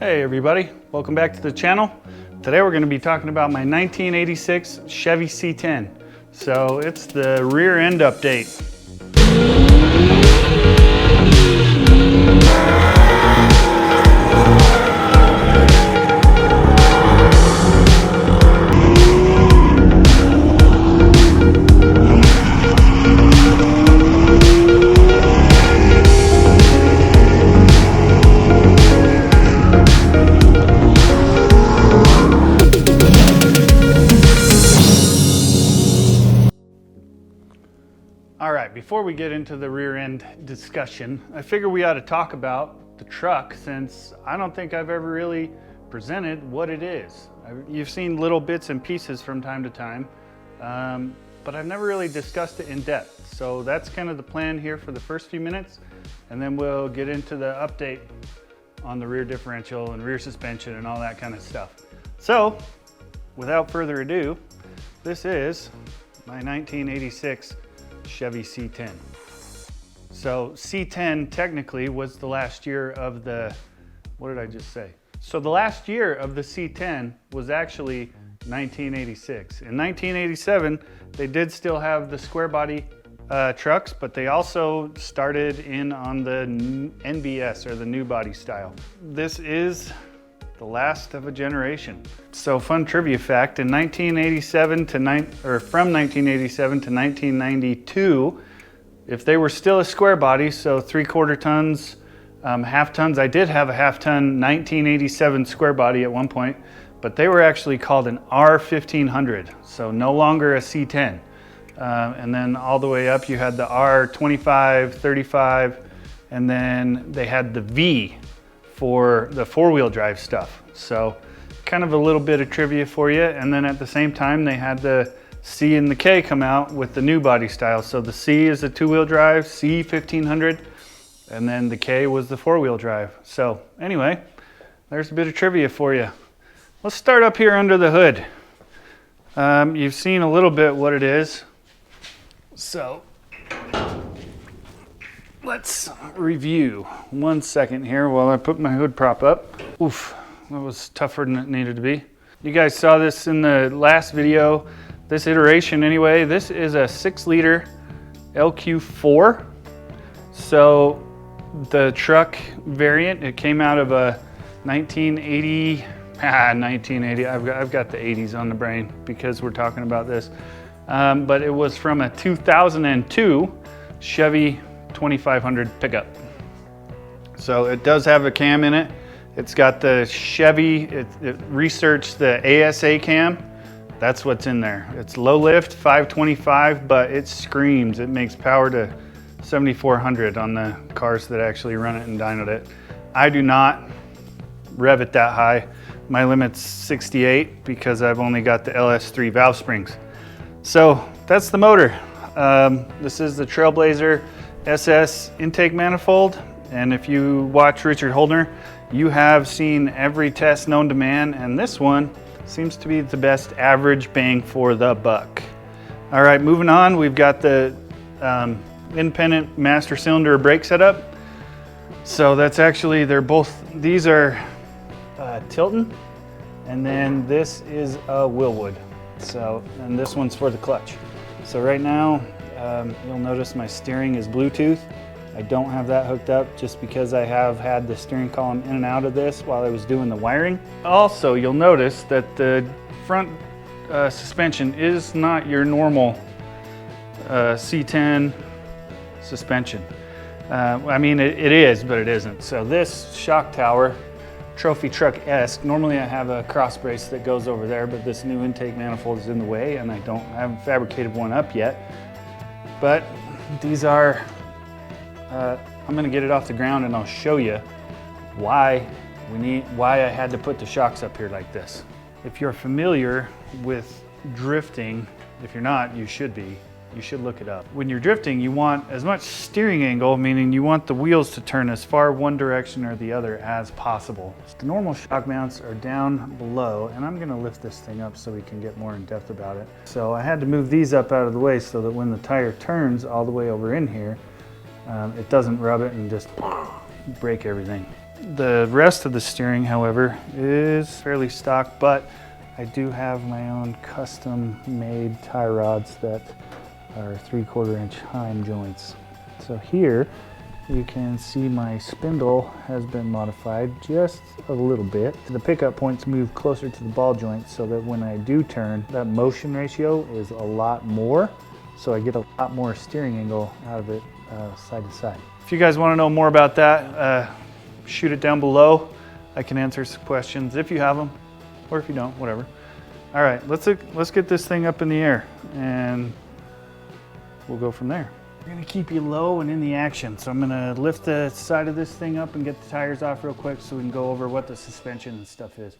Hey everybody, welcome back to the channel. Today we're going to be talking about my 1986 Chevy C10. So it's the rear end update. All right, before we get into the rear end discussion, I figure we ought to talk about the truck since I don't think I've ever really presented what it is. You've seen little bits and pieces from time to time, but I've never really discussed it in depth. So that's kind of the plan here for the first few minutes, and then we'll get into the update on the rear differential and rear suspension and all that kind of stuff. So without further ado, this is my 1986 Chevy C10. So C10 technically was the last year of the, what did I just say? So the last year of the C10 was actually 1986. In 1987, they did still have the square body trucks, but they also started in on the NBS, or the new body style. This is the last of a generation. So fun trivia fact, from 1987 to 1992, if they were still a square body, so 3/4 tons, half tons, I did have a half ton 1987 square body at one point, but they were actually called an R1500, so no longer a C10. And then all the way up you had the R25, 35, and then they had the V for the four-wheel drive stuff. So kind of a little bit of trivia for you. And then at the same time, they had the C and the K come out with the new body style. So the C is the two-wheel drive, C1500, and then the K was the four-wheel drive. So anyway, there's a bit of trivia for you. Let's start up here under the hood. You've seen a little bit what it is. So let's review. 1 second here while I put my hood prop up. Oof, that was tougher than it needed to be. You guys saw this in the last video, this iteration anyway. This is a 6-liter LQ4. So the truck variant, it came out of a 1980, I've got the 80s on the brain because we're talking about this. But it was from a 2002 Chevy 2500 pickup. So it does have a cam in it. It's got the Chevy, it researched the ASA cam. That's what's in there. It's low lift, 525, but it screams. It makes power to 7,400 on the cars that actually run it and dynoed it. I do not rev it that high. My limit's 68 because I've only got the LS3 valve springs. So that's the motor. This is the Trailblazer SS intake manifold, and if you watch Richard Holdner, you have seen every test known to man, and this one seems to be the best average bang for the buck. All right, moving on, we've got the independent master cylinder brake setup. So that's actually, these are Tilton, and then this is a Wilwood. So, and this one's for the clutch. So right now, you'll notice my steering is Bluetooth. I don't have that hooked up just because I have had the steering column in and out of this while I was doing the wiring. Also, you'll notice that the front suspension is not your normal C10 suspension. I mean, it is, but it isn't. So this shock tower, trophy truck-esque, normally I have a cross brace that goes over there, but this new intake manifold is in the way and I haven't fabricated one up yet. But these are, I'm gonna get it off the ground and I'll show you why I had to put the shocks up here like this. If you're familiar with drifting, if you're not, you should be. You should look it up. When you're drifting, you want as much steering angle, meaning you want the wheels to turn as far one direction or the other as possible. The normal shock mounts are down below, and I'm gonna lift this thing up so we can get more in depth about it. So I had to move these up out of the way so that when the tire turns all the way over in here, it doesn't rub it and just break everything. The rest of the steering, however, is fairly stock, but I do have my own custom made tie rods that are 3/4 inch Heim joints. So here you can see my spindle has been modified just a little bit. The pickup points move closer to the ball joint so that when I do turn, that motion ratio is a lot more. So I get a lot more steering angle out of it side to side. If you guys want to know more about that, shoot it down below. I can answer some questions if you have them, or if you don't, whatever. All right, let's get this thing up in the air and we'll go from there. We're gonna keep you low and in the action. So I'm gonna lift the side of this thing up and get the tires off real quick so we can go over what the suspension and stuff is.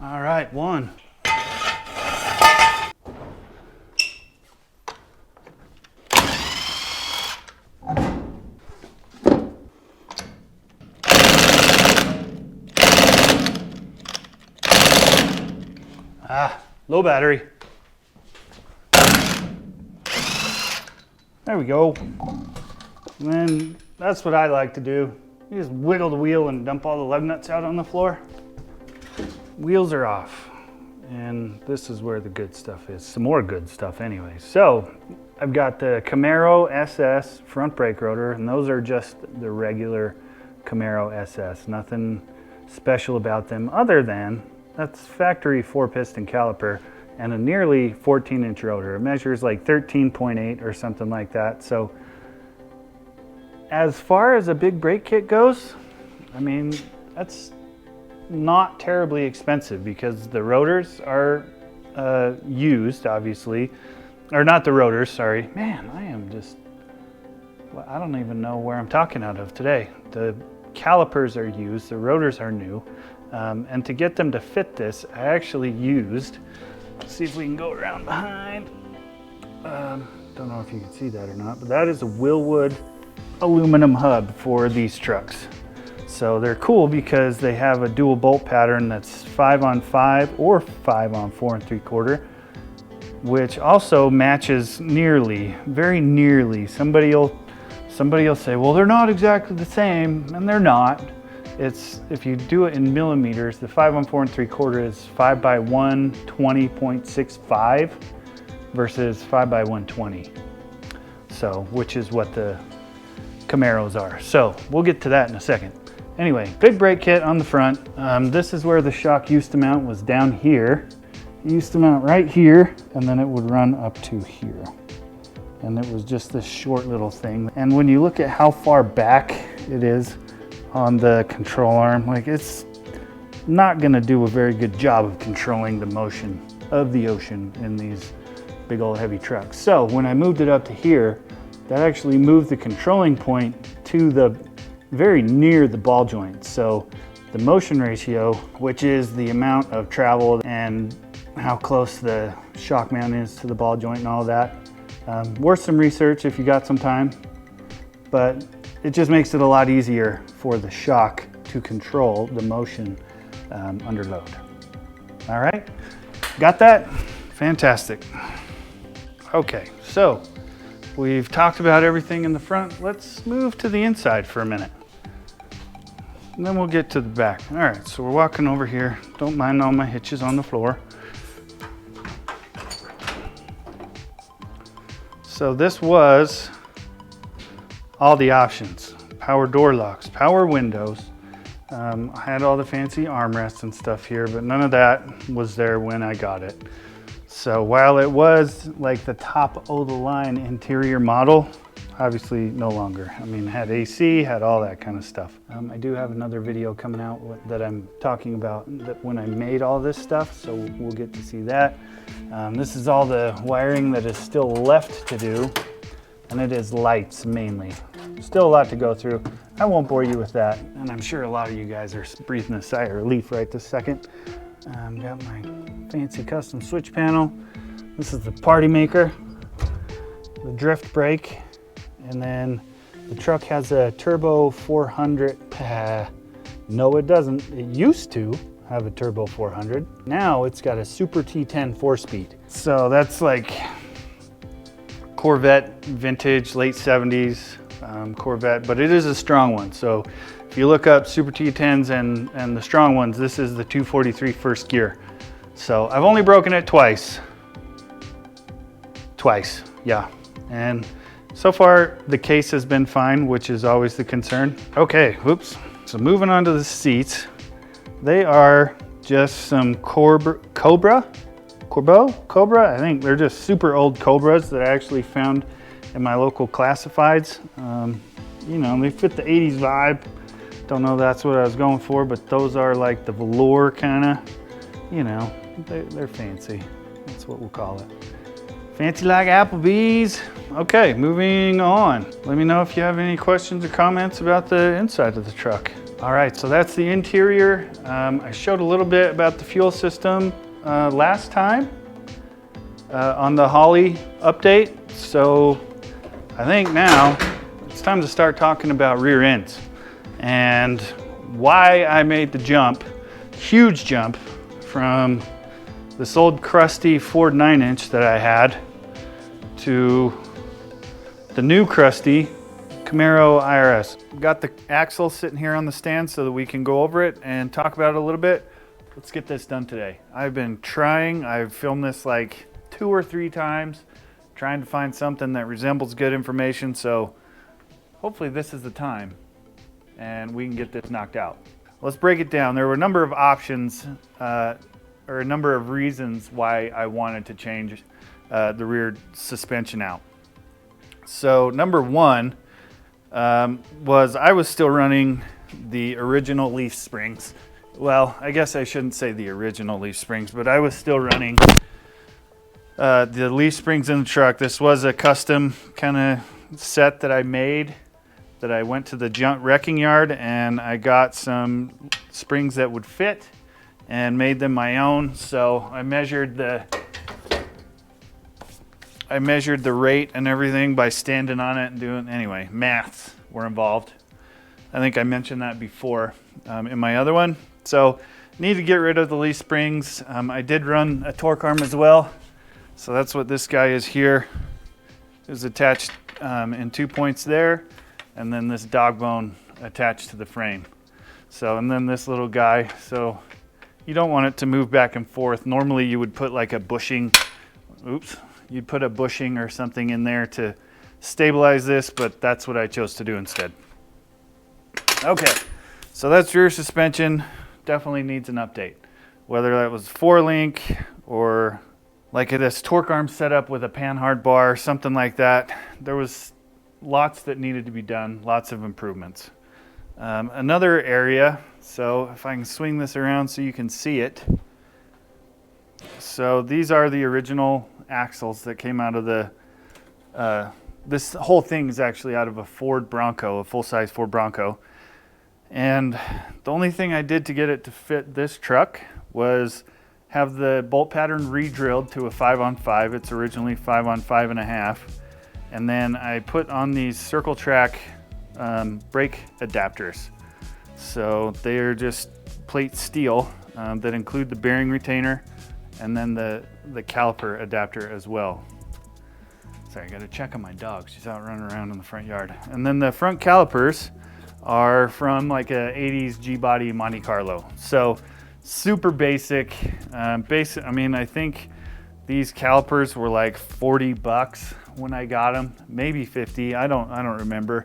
All right, one. Low battery. There we go. And then that's what I like to do. You just wiggle the wheel and dump all the lug nuts out on the floor. Wheels are off. And this is where the good stuff is. Some more good stuff anyway. So I've got the Camaro SS front brake rotor, and those are just the regular Camaro SS. Nothing special about them other than that's factory 4-piston caliper and a nearly 14-inch rotor. It measures like 13.8 or something like that. So as far as a big brake kit goes, I mean, that's not terribly expensive because the rotors are used, obviously. Or not the rotors, sorry. Man, I don't even know where I'm talking out of today. The calipers are used, the rotors are new. And to get them to fit this, I actually used, let's see if we can go around behind. Don't know if you can see that or not, but that is a Wilwood aluminum hub for these trucks. So they're cool because they have a dual bolt pattern that's 5-on-5 or 5-on-4 3/4, which also matches nearly, very nearly. Somebody will say, well, they're not exactly the same, and they're not. It's, if you do it in millimeters, the 5-on-4 3/4 is 5x120.65 versus 5x120. So, which is what the Camaros are. So we'll get to that in a second. Anyway, big brake kit on the front. This is where the shock used to mount, was down here. It used to mount right here, and then it would run up to here. And it was just this short little thing. And when you look at how far back it is on the control arm, like, it's not gonna do a very good job of controlling the motion of the ocean in these big old heavy trucks. So when I moved it up to here, that actually moved the controlling point to the very near the ball joint. So the motion ratio, which is the amount of travel and how close the shock mount is to the ball joint and all that, worth some research if you got some time, but it just makes it a lot easier for the shock to control the motion under load. All right, got that? Fantastic. Okay, so we've talked about everything in the front. Let's move to the inside for a minute. And then we'll get to the back. All right, so we're walking over here. Don't mind all my hitches on the floor. So this was all the options. Power door locks, power windows. I had all the fancy armrests and stuff here, but none of that was there when I got it. So while it was like the top of the line interior model, obviously no longer. I mean, had AC, had all that kind of stuff. I do have another video coming out that I'm talking about when I made all this stuff, so we'll get to see that. This is all the wiring that is still left to do, and it is lights mainly. Still a lot to go through. I won't bore you with that, and I'm sure a lot of you guys are breathing a sigh of relief right this second. Got my fancy custom switch panel. This is the party maker, the drift brake, and then the truck has a turbo 400. No, it doesn't. It used to have a turbo 400. Now it's got a Super T10 4-speed. So that's like Corvette vintage, late 70s Corvette, but it is a strong one. So if you look up Super T10s and the strong ones, this is the 243 first gear. So I've only broken it twice, yeah. And so far the case has been fine, which is always the concern. Okay, whoops. So moving on to the seats. They are just some Cobra? I think they're just super old Cobras that I actually found in my local classifieds. You know, they fit the 80s vibe. Don't know if that's what I was going for, but those are like the velour kind of, you know, they're fancy. That's what we'll call it. Fancy like Applebee's. Okay, moving on. Let me know if you have any questions or comments about the inside of the truck. All right, so that's the interior. I showed a little bit about the fuel system last time on the Holly update. So I think now it's time to start talking about rear ends and why I made the jump, huge jump, from this old crusty Ford 9-inch that I had to the new crusty Camaro IRS. Got the axle sitting here on the stand so that we can go over it and talk about it a little bit. Let's get this done today. I've been trying, I've filmed this like 2 or 3 times, trying to find something that resembles good information, so hopefully this is the time and we can get this knocked out. Let's break it down. There were a number of options or a number of reasons why I wanted to change the rear suspension out. So number one was I was still running the original leaf springs. Well, I guess I shouldn't say the original leaf springs, but I was still running the leaf springs in the truck. This was a custom kind of set that I made, that I went to the junk wrecking yard and I got some springs that would fit and made them my own. So I measured the rate and everything by standing on it and doing, anyway, maths were involved. I think I mentioned that before in my other one. So need to get rid of the leaf springs. I did run a torque arm as well. So that's what this guy is here. It was attached in 2 points there, and then this dog bone attached to the frame. So, and then this little guy. So you don't want it to move back and forth. Normally you would put like a bushing, you'd put a bushing or something in there to stabilize this, but that's what I chose to do instead. Okay, so that's rear suspension. Definitely needs an update. Whether that was 4-link or like this torque arm setup with a panhard bar, something like that. There was lots that needed to be done, lots of improvements. Another area, so if I can swing this around so you can see it. So these are the original axles that came out of the, this whole thing is actually out of a Ford Bronco, a full-size Ford Bronco. And the only thing I did to get it to fit this truck was have the bolt pattern re-drilled to a 5-on-5. It's originally 5-on-5.5. And then I put on these circle track brake adapters. So they are just plate steel that include the bearing retainer and then the caliper adapter as well. Sorry, I gotta check on my dog. She's out running around in the front yard. And then the front calipers are from like a 80s G-body Monte Carlo. So super basic. I mean, I think these calipers were like $40 when I got them, maybe 50. I don't remember.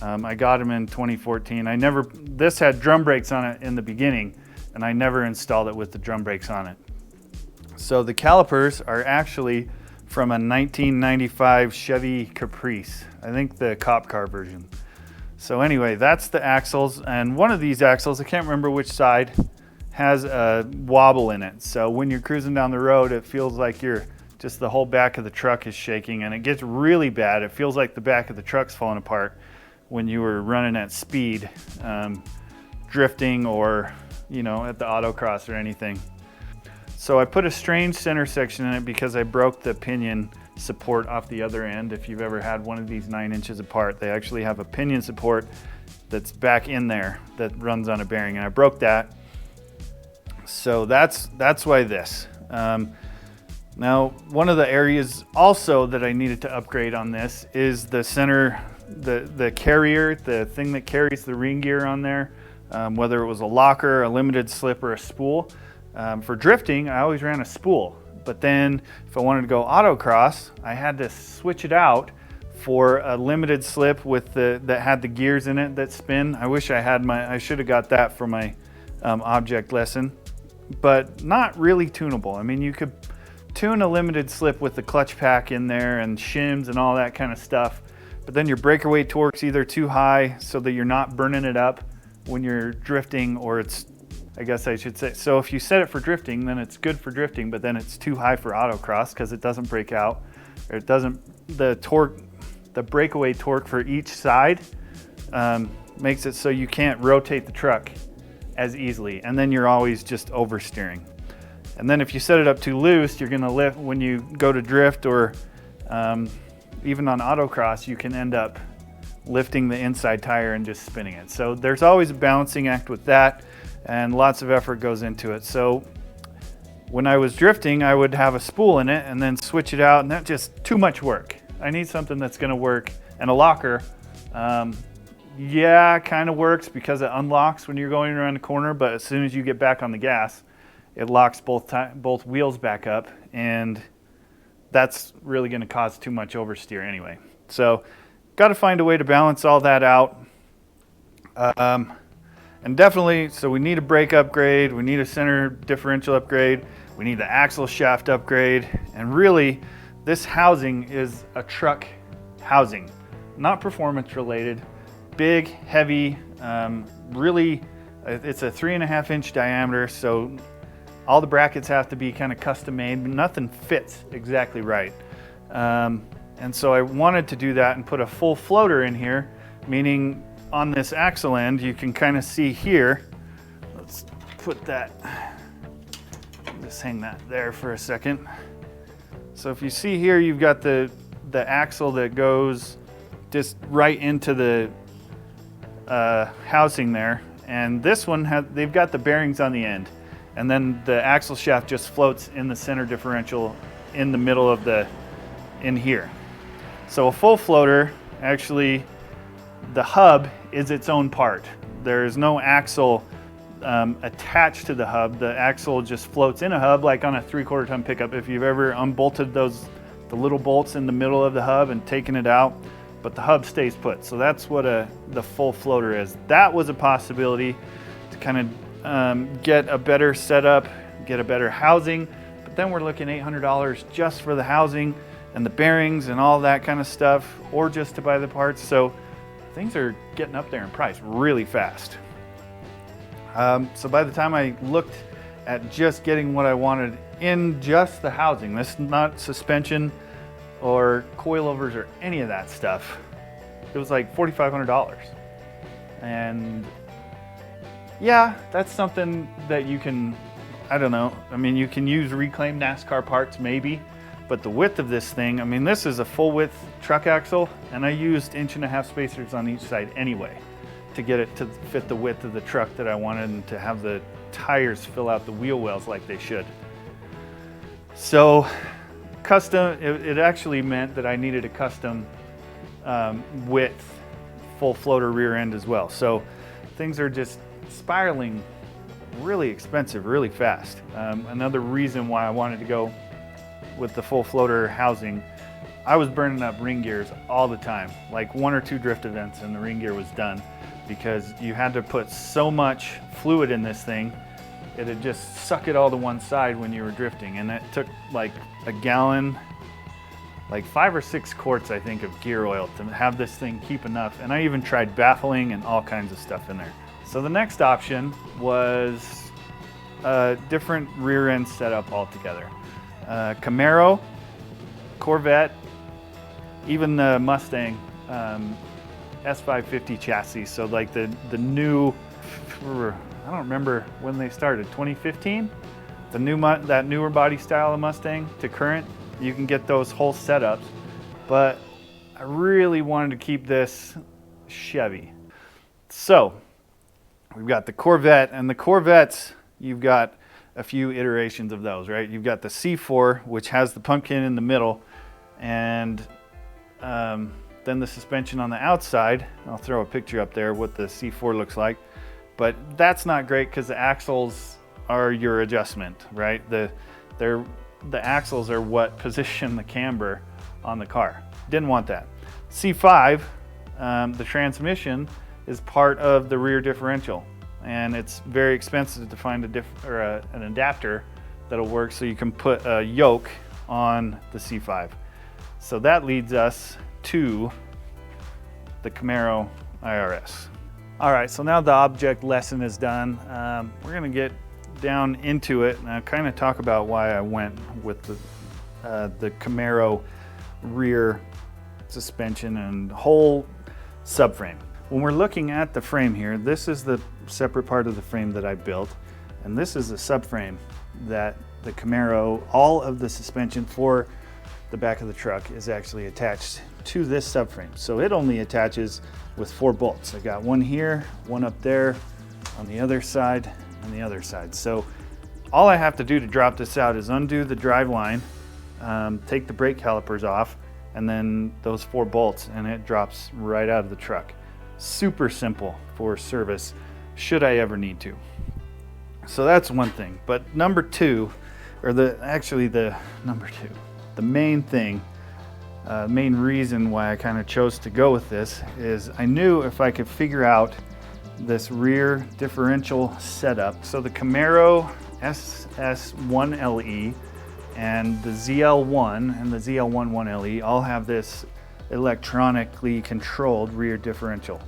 I got them in 2014. This had drum brakes on it in the beginning, and I never installed it with the drum brakes on it. So the calipers are actually from a 1995 Chevy Caprice. I think the cop car version. So anyway, that's the axles, and one of these axles, I can't remember which side, has a wobble in it. So when you're cruising down the road, it feels like just the whole back of the truck is shaking, and it gets really bad. It feels like the back of the truck's falling apart when you were running at speed, drifting or, you know, at the autocross or anything. So I put a strange center section in it because I broke the pinion support off the other end. If you've ever had one of these 9 inches apart, they actually have a pinion support that's back in there that runs on a bearing, and I broke that. So that's why this. Now, one of the areas also that I needed to upgrade on this is the center, the carrier, the thing that carries the ring gear on there, whether it was a locker, a limited slip, or a spool. For drifting, I always ran a spool, but then if I wanted to go autocross, I had to switch it out for a limited slip with that had the gears in it that spin. I wish I should have got that for my object lesson, but not really tunable. I mean, you could tune a limited slip with the clutch pack in there and shims and all that kind of stuff, but then your breakaway torque's either too high so that you're not burning it up when you're drifting, or it's, I guess I should say, so if you set it for drifting, then it's good for drifting, but then it's too high for autocross because it doesn't break out, or it doesn't, the breakaway torque for each side makes it so you can't rotate the truck as easily, and then you're always just oversteering. And then if you set it up too loose, you're gonna lift, when you go to drift, or even on autocross, you can end up lifting the inside tire and just spinning it. So there's always a balancing act with that, and lots of effort goes into it. So when I was drifting, I would have a spool in it and then switch it out, and that's just too much work. I need something that's gonna work. And a locker, yeah, kind of works because it unlocks when you're going around the corner, but as soon as you get back on the gas, it locks both wheels back up, and that's really going to cause too much oversteer anyway. So got to find a way to balance all that out. And definitely, so we need a brake upgrade, we need a center differential upgrade, we need the axle shaft upgrade, and really this housing is a truck housing, not performance related. Big, heavy, really, it's a 3.5-inch diameter, so all the brackets have to be kind of custom made, but nothing fits exactly right. And so I wanted to do that and put a full floater in here, meaning on this axle end, you can kind of see here. Let's put that, just hang that there for a second. So if you see here, you've got the axle that goes just right into the housing there. And this one, they've got the bearings on the end. And then the axle shaft just floats in the center differential in the middle of in here. So a full floater, actually, the hub is its own part. There's no axle attached to the hub. The axle just floats in a hub like on a 3/4 ton pickup. If you've ever unbolted the little bolts in the middle of the hub and taken it out, but the hub stays put. So that's what the full floater is. That was a possibility to kind of get a better setup, get a better housing, but then we're looking $800 just for the housing and the bearings and all that kind of stuff, or just to buy the parts. So things are getting up there in price really fast. So by the time I looked at just getting what I wanted in just the housing, this is not suspension or coilovers or any of that stuff, it was like $4,500. And yeah, that's something that you can, I don't know, I mean, you can use reclaimed NASCAR parts maybe, but the width of this thing, I mean, this is a full width truck axle, and I used 1.5-inch spacers on each side anyway to get it to fit the width of the truck that I wanted, and to have the tires fill out the wheel wells like they should. So custom, it actually meant that I needed a custom width full floater rear end as well. So things are just spiraling really expensive really fast. Another reason why I wanted to go with the full floater housing, I was burning up ring gears all the time, like 1 or 2 drift events and the ring gear was done, because you had to put so much fluid in this thing, it'd just suck it all to one side when you were drifting, and it took like a gallon, like 5 or 6 quarts I think of gear oil to have this thing keep enough. And I even tried baffling and all kinds of stuff in there. So the next option was a different rear end setup altogether. Camaro, Corvette, even the Mustang S550 chassis. So like the new, I don't remember when they started, 2015? That newer body style of Mustang to current, you can get those whole setups. But I really wanted to keep this Chevy. So we've got the Corvette, and the Corvettes, you've got a few iterations of those, right? You've got the C4, which has the pumpkin in the middle, and then the suspension on the outside. I'll throw a picture up there what the C4 looks like, but that's not great because the axles are your adjustment, right? The axles are what position the camber on the car. Didn't want that. C5, the transmission is part of the rear differential, and it's very expensive to find an adapter that'll work so you can put a yoke on the C5. So that leads us to the Camaro IRS. All right, so now the object lesson is done. We're gonna get down into it and I'll kind of talk about why I went with the Camaro rear suspension and whole subframe. When we're looking at the frame here, this is the separate part of the frame that I built, and this is the subframe that the Camaro, all of the suspension for the back of the truck is actually attached to this subframe. So it only attaches with 4 bolts. I got one here, one up there, on the other side, and the other side. So all I have to do to drop this out is undo the drive line, take the brake calipers off, and then those 4 bolts, and it drops right out of the truck. Super simple for service, should I ever need to. So that's one thing. But number two, the main thing, main reason why I kind of chose to go with this is I knew if I could figure out this rear differential setup. So the Camaro SS1LE and the ZL1 and the ZL11LE all have this electronically controlled rear differential.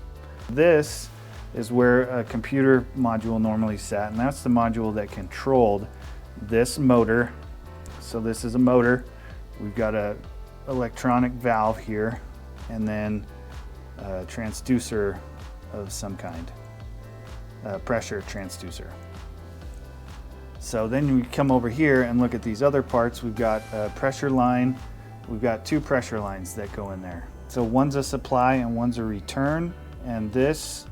This is where a computer module normally sat, and that's the module that controlled this motor. So this is a motor. We've got a electronic valve here, and then a transducer of some kind, a pressure transducer. So then we come over here and look at these other parts. We've got a pressure line. We've got 2 pressure lines that go in there. So one's a supply and one's a return, and this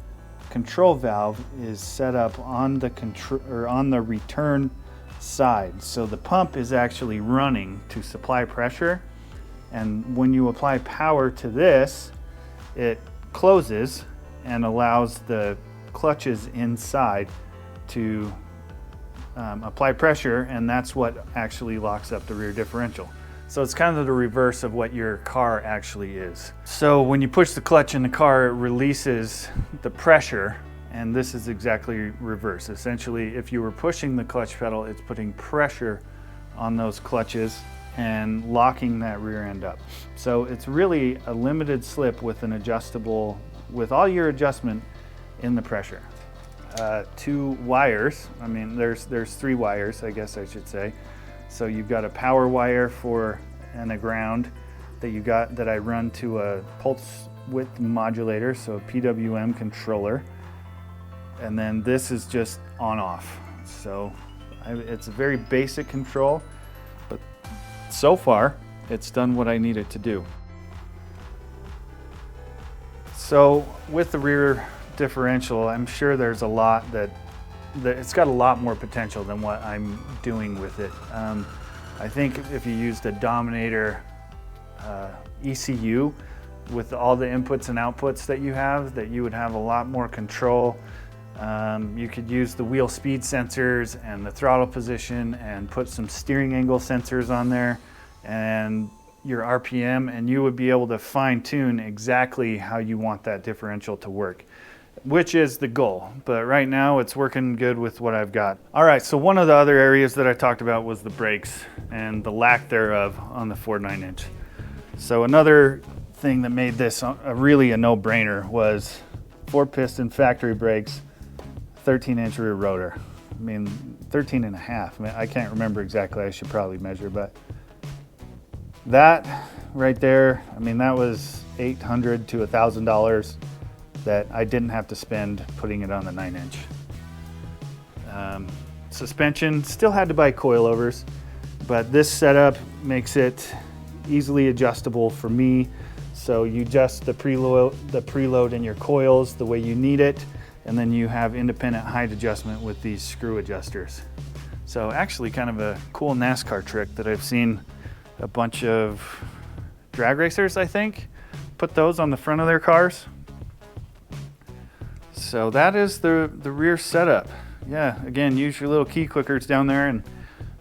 control valve is set up on the return side. So the pump is actually running to supply pressure, and when you apply power to this, it closes and allows the clutches inside to apply pressure, and that's what actually locks up the rear differential. So it's kind of the reverse of what your car actually is. So when you push the clutch in the car, it releases the pressure, and this is exactly reverse. Essentially, if you were pushing the clutch pedal, it's putting pressure on those clutches and locking that rear end up. So it's really a limited slip with an adjustable, with all your adjustment in the pressure. 2 wires, I mean there's 3 wires, I guess I should say. So you've got a power wire and a ground that I run to a pulse width modulator, so a PWM controller. And then this is just on off. So it's a very basic control, but so far it's done what I need it to do. So with the rear differential, I'm sure there's a lot that it's got a lot more potential than what I'm doing with it. I think if you used a Dominator ECU with all the inputs and outputs that you would have a lot more control. You could use the wheel speed sensors and the throttle position and put some steering angle sensors on there and your RPM, and you would be able to fine tune exactly how you want that differential to work, which is the goal. But right now it's working good with what I've got. All right, so one of the other areas that I talked about was the brakes and the lack thereof on the 4.9-inch. So another thing that made this really a no-brainer was 4-piston factory brakes, 13-inch rear rotor. I mean, 13 and a half. I mean, I can't remember exactly. I should probably measure, but that right there, I mean, that was $800 to $1,000 that I didn't have to spend putting it on the 9-inch. Suspension, still had to buy coilovers, but this setup makes it easily adjustable for me. So you adjust the preload in your coils the way you need it, and then you have independent height adjustment with these screw adjusters. So actually kind of a cool NASCAR trick that I've seen a bunch of drag racers, I think, put those on the front of their cars. So that is the rear setup. Yeah, again, use your little key clickers down there and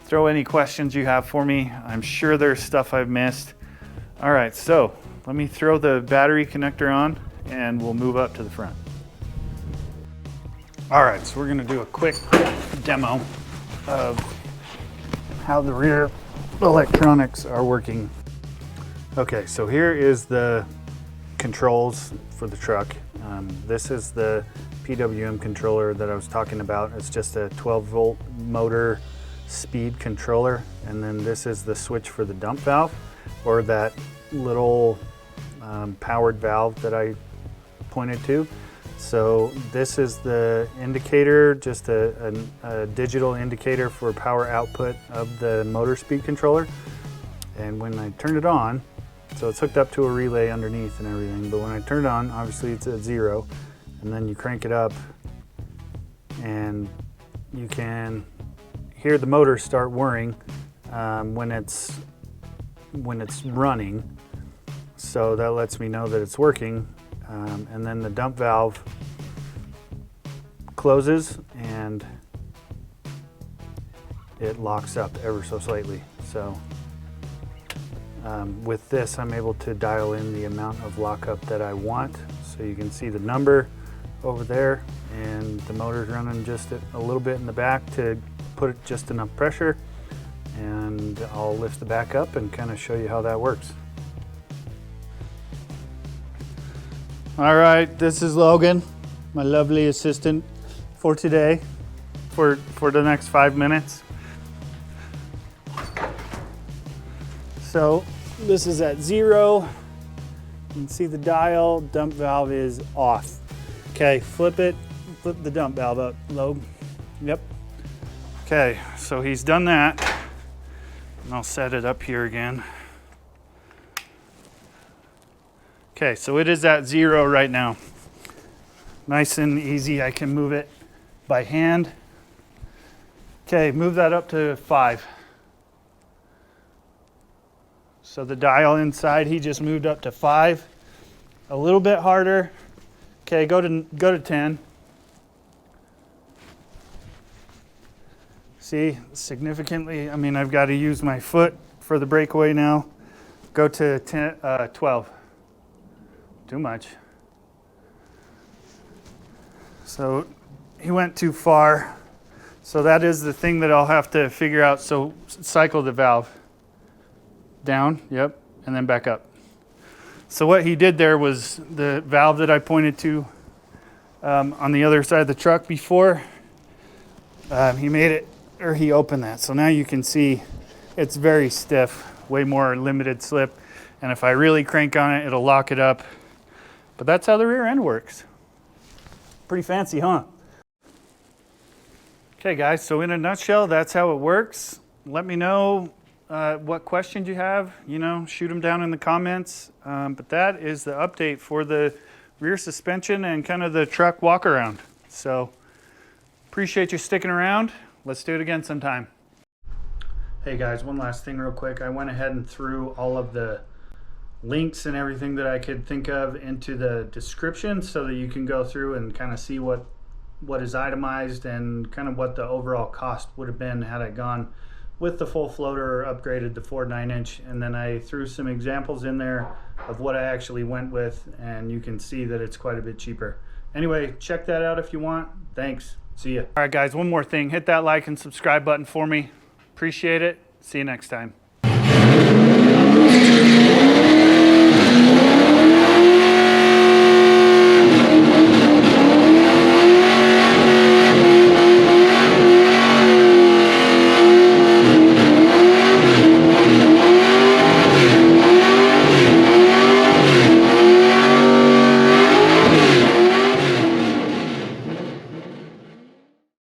throw any questions you have for me. I'm sure there's stuff I've missed. All right, so let me throw the battery connector on and we'll move up to the front. All right, so we're gonna do a quick demo of how the rear electronics are working. Okay, so here is the controls for the truck. This is the PWM controller that I was talking about. It's just a 12-volt motor speed controller. And then this is the switch for the dump valve, or that little powered valve that I pointed to. So this is the indicator, just a digital indicator for power output of the motor speed controller. And when I turn it on, so it's hooked up to a relay underneath and everything, but when I turn it on, obviously it's at 0, and then you crank it up and you can hear the motor start whirring when it's running. So that lets me know that it's working. And then the dump valve closes and it locks up ever so slightly. So with this, I'm able to dial in the amount of lockup that I want. So you can see the number over there, and the motor's running just a little bit in the back to put it just enough pressure. And I'll lift the back up and kind of show you how that works. All right, this is Logan, my lovely assistant for today, for the next 5 minutes. So this is at 0. You can see the dial, dump valve is off. Okay, flip the dump valve up, Logan. Yep. Okay, so he's done that. And I'll set it up here again. Okay, so it is at 0 right now. Nice and easy, I can move it by hand. Okay, move that up to 5. So the dial inside, he just moved up to 5. A little bit harder. Okay, go to 10. See, significantly, I mean, I've got to use my foot for the breakaway now. Go to 12. Too much. So he went too far. So that is the thing that I'll have to figure out. So cycle the valve. Down, yep, and then back up. So what he did there was the valve that I pointed to on the other side of the truck before, he made it, or he opened that. So now you can see it's very stiff, way more limited slip. And if I really crank on it, it'll lock it up. But that's how the rear end works. Pretty fancy, huh? Okay guys, so in a nutshell, that's how it works. Let me know what questions you have, shoot them down in the comments. But that is the update for the rear suspension and kind of the truck walk around. So appreciate you sticking around. Let's do it again sometime. Hey guys, one last thing real quick. I went ahead and threw all of the links and everything that I could think of into the description so that you can go through and kind of see what is itemized and kind of what the overall cost would have been had I gone with the full floater or upgraded to 4 9-inch. And then I threw some examples in there of what I actually went with, and you can see that it's quite a bit cheaper. Anyway, check that out if you want. Thanks. See ya. All right guys, one more thing. Hit that like and subscribe button for me. Appreciate it. See you next time.